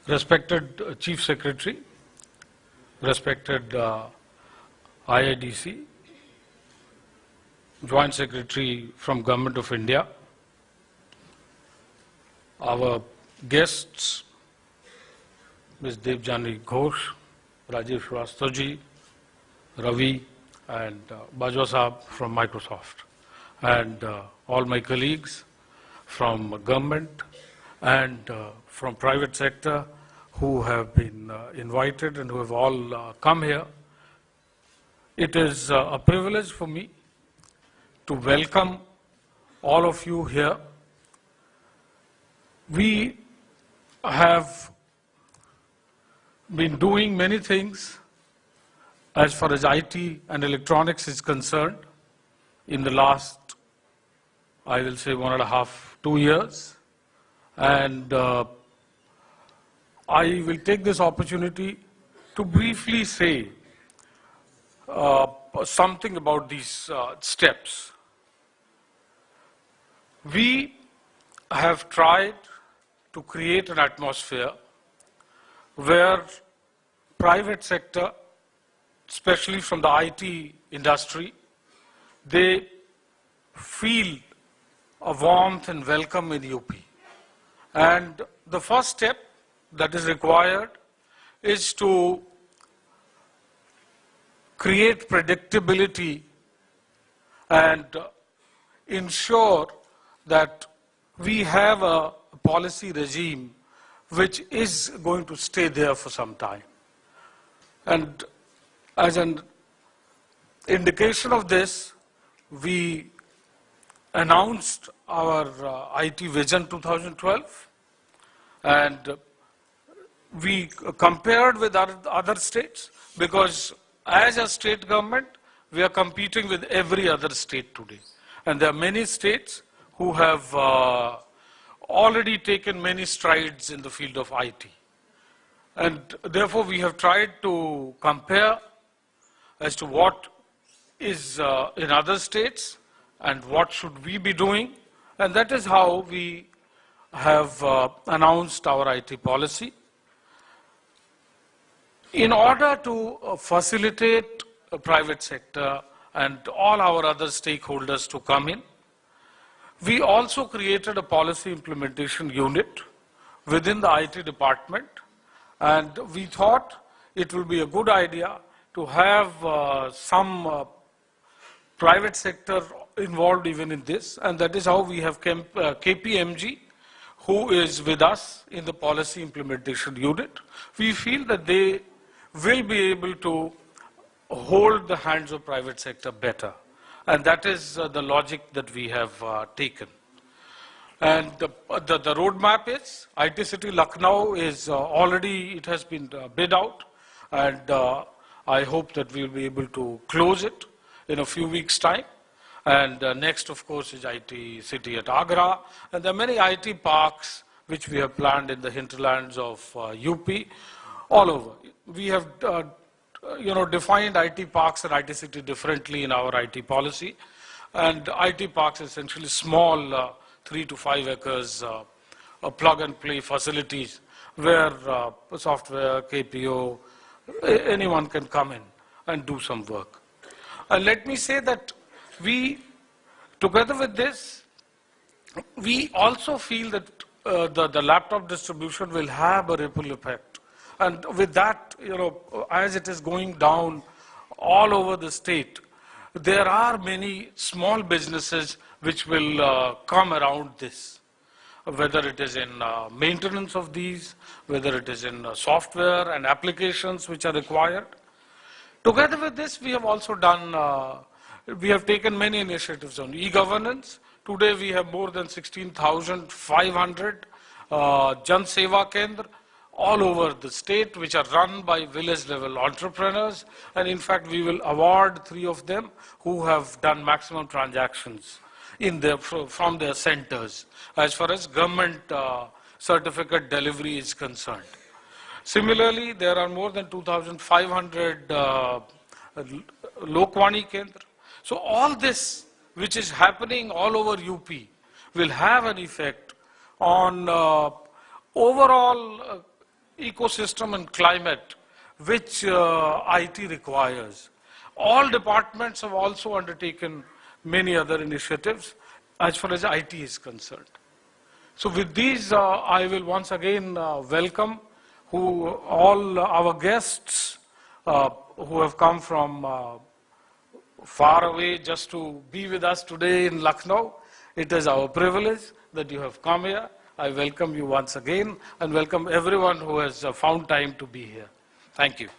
Respected Chief Secretary, respected IIDC, Joint Secretary from Government of India, our guests, Ms. Devjani Ghosh, Rajesh Shrivastava, Ravi, and Bajwa Saab from Microsoft, and all my colleagues from government and from private sector who have been invited and who have all come here. It is a privilege for me to welcome all of you here. We have been doing many things as far as IT and electronics is concerned in the last, I will say, 1.5 to 2 years. And I will take this opportunity to briefly say something about these steps. We have tried to create an atmosphere where private sector, especially from the IT industry, they feel a warmth and welcome in UP. And the first step that is required is to create predictability and ensure that we have a policy regime which is going to stay there for some time. And as an indication of this, we announced our IT Vision 2012, and we compared with other states, because as a state government, we are competing with every other state today. And there are many states who have already taken many strides in the field of IT. And therefore, we have tried to compare as to what is in other states and what should we be doing. And that is how we have announced our IT policy. In order to facilitate the private sector and all our other stakeholders to come in, we also created a policy implementation unit within the IT department, and we thought it would be a good idea to have some private sector involved even in this, and that is how we have KPMG, who is with us in the policy implementation unit. We feel that they will be able to hold the hands of private sector better. And that is the logic that we have taken. And the roadmap is, IT City Lucknow is already, it has been bid out, and I hope that we will be able to close it in a few weeks' time. And next, of course, is IT City at Agra. And there are many IT parks which we have planned in the hinterlands of UP all over. We have defined IT parks and IT city differently in our IT policy. And IT parks are essentially small 3 to 5 acres plug and play facilities where software, KPO, anyone can come in and do some work. And let me say that we, together with this, we also feel that the laptop distribution will have a ripple effect. And with that, as it is going down all over the state, there are many small businesses which will come around this, whether it is in maintenance of these, whether it is in software and applications which are required. Together with this, we have also done, we have taken many initiatives on e-governance. Today, we have more than 16,500 Jan Seva Kendra all over the state, which are run by village-level entrepreneurs. And in fact, we will award 3 of them who have done maximum transactions from their centers as far as government certificate delivery is concerned. Similarly, there are more than 2,500 Lokwani Kendra. So all this, which is happening all over UP, will have an effect on overall ecosystem and climate which IT requires. All departments have also undertaken many other initiatives as far as IT is concerned. So with these, I will once again welcome all our guests who have come from far away just to be with us today in Lucknow. It is our privilege that you have come here. I welcome you once again and welcome everyone who has found time to be here. Thank you.